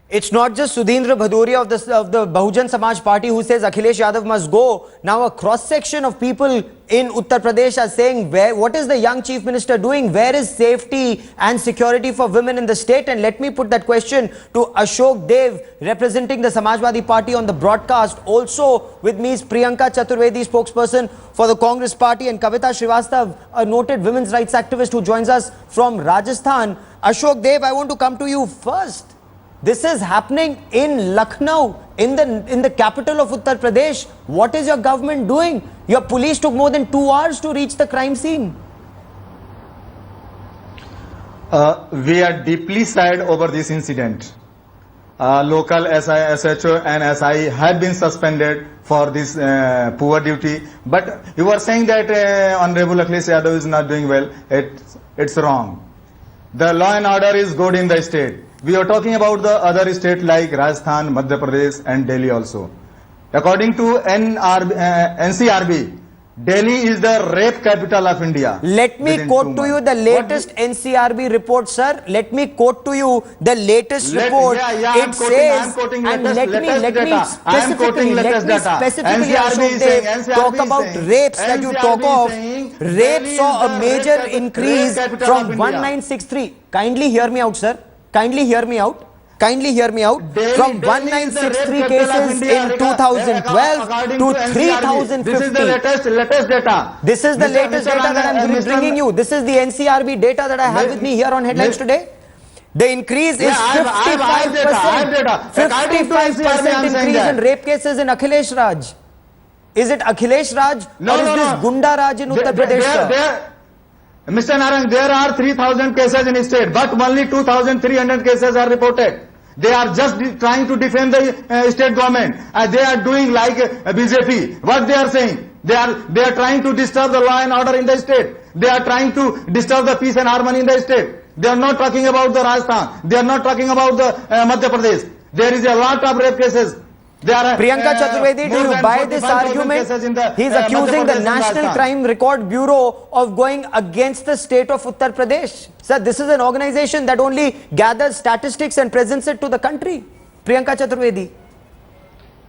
It's not just Sudhindra Bhadoria of the Bahujan Samaj Party who says Akhilesh Yadav must go. Now a cross-section of people in Uttar Pradesh are saying, what is the young Chief Minister doing? Where is safety and security for women in the state? And let me put that question to Ashok Dev, representing the Samajwadi Party on the broadcast. Also with me is Priyanka Chaturvedi, spokesperson for the Congress Party, and Kavita Srivastav, a noted women's rights activist who joins us from Rajasthan. Ashok Dev, I want to come to you first. This is happening in Lucknow, in the capital of Uttar Pradesh. What is your government doing? Your police took more than 2 hours to reach the crime scene. We are deeply sad over this incident. Local SI, SHO and SI have been suspended for this poor duty. But you are saying that Honorable Akhilesh Yadav is not doing well. It's wrong. The law and order is good in the state. We are talking about the other states like Rajasthan, Madhya Pradesh and Delhi also. According to NCRB, Delhi is the rape capital of India. Let me quote to you the latest NCRB report, sir. Let me quote to you the latest report. It says, and let me specifically talk about rapes that you talk of. Rape saw a major increase from 1963. Kindly hear me out, sir. Kindly hear me out. Kindly hear me out. From 1963 cases in 2012 to 3050. This is the latest data. This is the latest data that I am bringing you. This is the NCRB data that I have with me here on Headlines Today. The increase is 55%. 55% increase in rape cases in Akhilesh Raj. Is it Akhilesh Raj or is this Gunda Raj in Uttar Pradesh? Mr. Narang, there are 3,000 cases in state, but only 2,300 cases are reported. They are just trying to defend the state government. They are doing like BJP. What they are saying? They are trying to disturb the law and order in the state. They are trying to disturb the peace and harmony in the state. They are not talking about the Rajasthan. They are not talking about the Madhya Pradesh. There is a lot of rape cases. Priyanka Chaturvedi, do you buy this argument? He's accusing the National Crime Record Bureau of going against the state of Uttar Pradesh. Sir, this is an organization that only gathers statistics and presents it to the country. Priyanka Chaturvedi.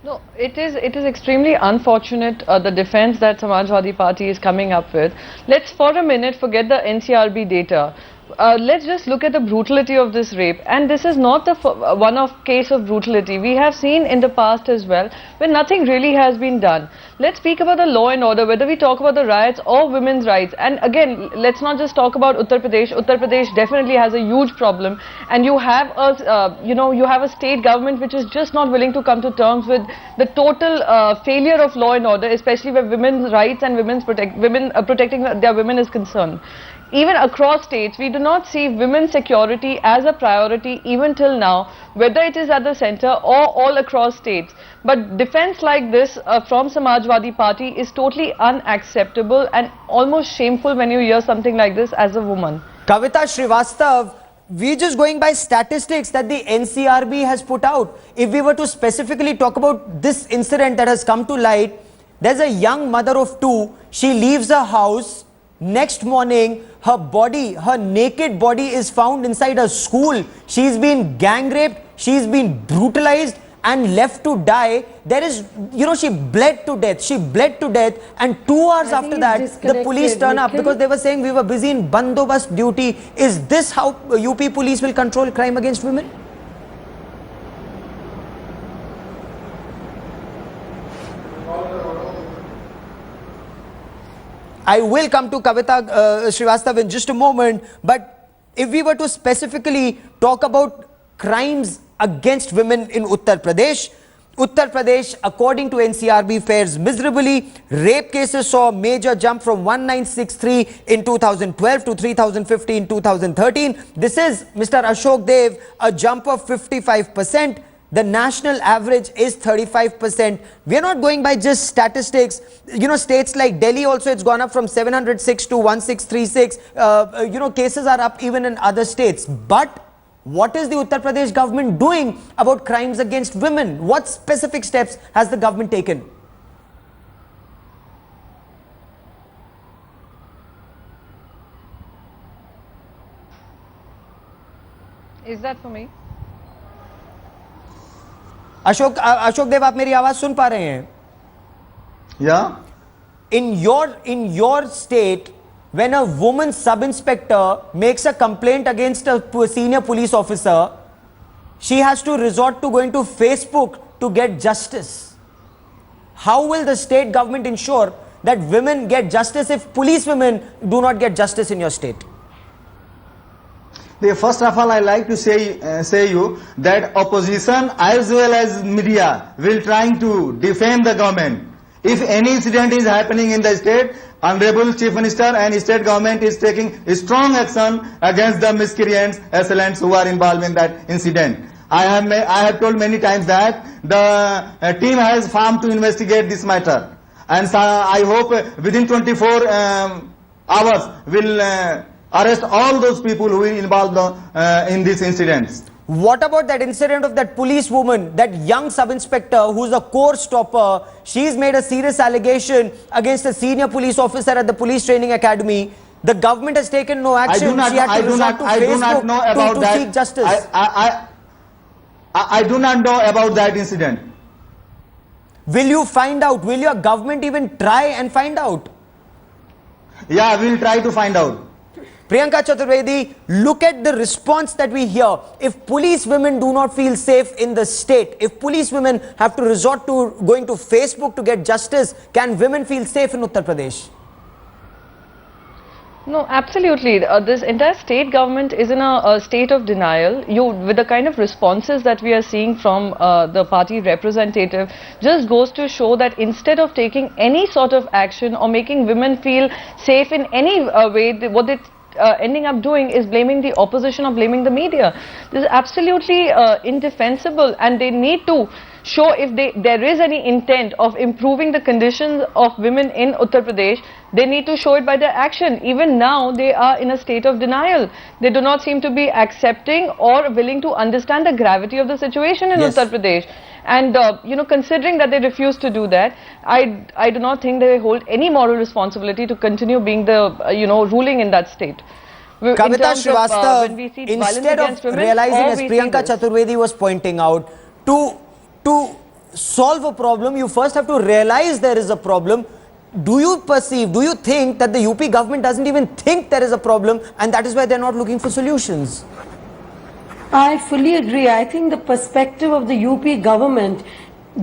No, it is extremely unfortunate, the defense that Samajwadi Party is coming up with. Let's for a minute forget the NCRB data. Let's just look at the brutality of this rape, and this is not the one-off case of brutality. We have seen in the past as well when nothing really has been done. Let's speak about the law and order, whether we talk about the riots or women's rights. And again, let's not just talk about Uttar Pradesh. Uttar Pradesh definitely has a huge problem, and you have a you have a state government which is just not willing to come to terms with the total failure of law and order, especially where women's rights and protecting their women is concerned. Even across states, we do not see women's security as a priority even till now, whether it is at the center or all across states. But defense like this from Samajwadi Party is totally unacceptable and almost shameful when you hear something like this as a woman. Kavita Srivastav, we're just going by statistics that the NCRB has put out. If we were to specifically talk about this incident that has come to light, there's a young mother of two. She leaves her house. Next morning, her naked body is found inside a school. She's been gang raped, she's been brutalized and left to die. There is, she bled to death. She bled to death, and 2 hours after that, the police turn up because they were saying we were busy in bandobast duty. Is this how UP police will control crime against women? I will come to Kavita Srivastav in just a moment, but if we were to specifically talk about crimes against women in Uttar Pradesh, according to NCRB, fares miserably. Rape cases saw a major jump from 1963 in 2012 to 3050 in 2013. This is, Mr. Ashok Dev, a jump of 55%. The national average is 35%. We are not going by just statistics. States like Delhi also, it's gone up from 706 to 1636. Cases are up even in other states. But what is the Uttar Pradesh government doing about crimes against women? What specific steps has the government taken? Is that for me? Ashok देव, आप मेरी आवाज सुन पा रहे हैं? Yeah. In your state, when a woman sub-inspector makes a complaint against a senior police officer, she has to resort to going to Facebook to get justice. How will the state government ensure that women get justice if police women do not get justice in your state? First of all, I like to say you that opposition as well as media will trying to defame the government. If any incident is happening in the state, Honorable Chief Minister and state government is taking strong action against the miscreants, assailants who are involved in that incident. I have told many times that the team has formed to investigate this matter, and so I hope within 24 hours will arrest all those people who are involved in these incidents. What about that incident of that police woman, that young sub-inspector who's a course topper? She's made a serious allegation against a senior police officer at the police training academy. The government has taken no action. She had to resort to Facebook to seek justice. I do not know about that incident. Will you find out? Will your government even try and find out? Yeah, we'll try to find out. Priyanka Chaturvedi, look at the response that we hear. If police women do not feel safe in the state, if police women have to resort to going to Facebook to get justice, can women feel safe in Uttar Pradesh? No, absolutely. This entire state government is in a state of denial. With the kind of responses that we are seeing from the party representative, just goes to show that instead of taking any sort of action or making women feel safe in any way, what they ending up doing is blaming the opposition or blaming the media. This is absolutely indefensible, and they need to show if there is any intent of improving the conditions of women in Uttar Pradesh. They need to show it by their action. Even now, they are in a state of denial. They do not seem to be accepting or willing to understand the gravity of the situation in Uttar Pradesh. And considering that they refuse to do that, I do not think they hold any moral responsibility to continue being the ruling in that state. Kavita Srivastava, instead of realizing, as Priyanka Chaturvedi was pointing out, to solve a problem, you first have to realize there is a problem. Do you think that the UP government doesn't even think there is a problem, and that is why they're not looking for solutions? I fully agree. I think the perspective of the UP government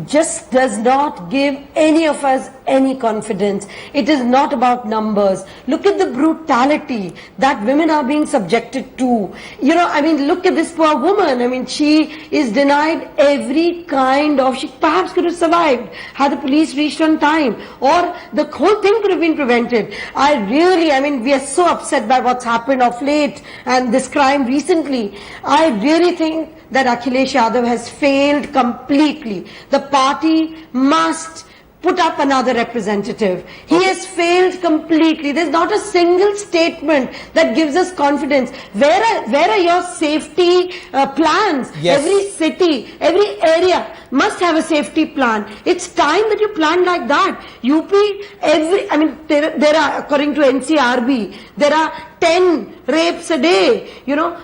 just does not give any of us any confidence. It is not about numbers. Look at the brutality that women are being subjected to. Look at this poor woman. She is denied every kind of, she perhaps could have survived had the police reached on time, or the whole thing could have been prevented. We are so upset by what's happened of late and this crime recently. I really think that Akhilesh Yadav has failed completely. The party must put up another representative. He has failed completely. There's not a single statement that gives us confidence. Where are your safety plans? Yes. Every city, every area must have a safety plan. It's time that you plan like that. UP, there are, according to NCRB, there are 10 rapes a day,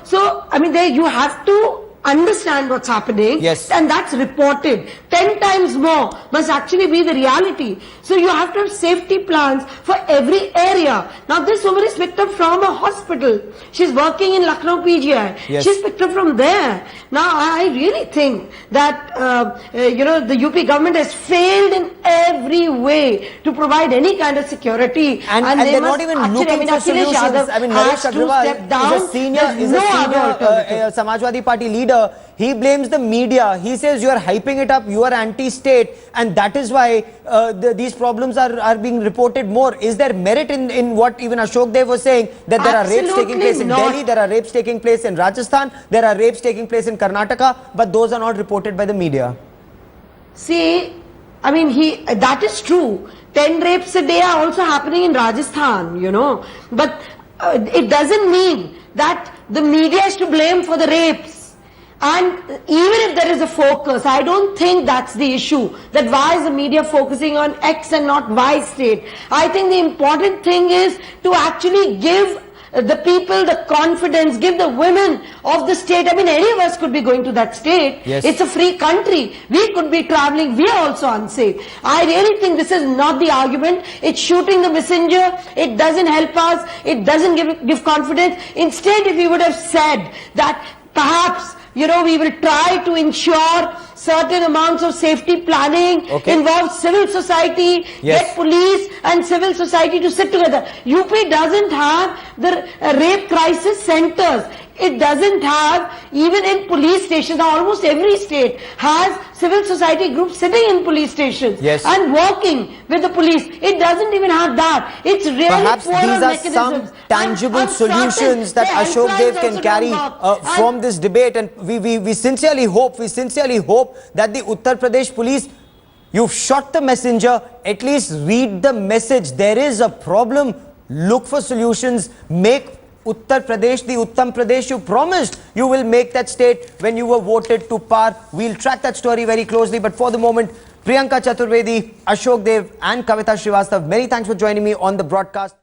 So, you have to understand what's happening, yes, and that's reported. 10 times more must actually be the reality. So you have to have safety plans for every area. Now this woman is picked up from a hospital. She's working in Lucknow PGI. Yes. She's picked up from there. Now I really think that the UP government has failed in every way to provide any kind of security, and they're not even looking for solutions. Naresh Agrawal is a senior Samajwadi Party leader. He blames the media. He says you are hyping it up, you are anti-state, and that is why these problems are being reported more. Is there merit in what even Ashok Dev was saying, that there are rapes taking place in Delhi, there are rapes taking place in Rajasthan, there are rapes taking place in Karnataka, but those are not reported by the media? See, that is true. 10 rapes a day are also happening in Rajasthan, but it doesn't mean that the media is to blame for the rapes. And even if there is a focus, I don't think that's the issue, that why is the media focusing on X and not Y state. I think the important thing is to actually give the people the confidence, give the women of the state. I mean, any of us could be going to that state. Yes. It's a free country. We could be traveling. We are also unsafe. I really think this is not the argument. It's shooting the messenger. It doesn't help us. It doesn't give confidence. Instead, if we would have said that perhaps, we will try to ensure certain amounts of safety planning, Okay. involve civil society, Yes. get police and civil society to sit together. UP doesn't have the rape crisis centers. It doesn't have, even in police stations. Now almost every state has civil society groups sitting in police stations Yes. and working with the police. It doesn't even have that. It's really Perhaps poorer these are mechanisms. some tangible I'm certain solutions that the Ashok helplines Dev can also carry don't work. from this debate, and we sincerely hope that the Uttar Pradesh police, you've shot the messenger, at least read the message. There is a problem, look for solutions, make Uttar Pradesh the Uttam Pradesh you promised you will make that state when you were voted to power. We'll track that story very closely, but for the moment, Priyanka Chaturvedi, Ashok Dev and Kavita Srivastava, many thanks for joining me on the broadcast.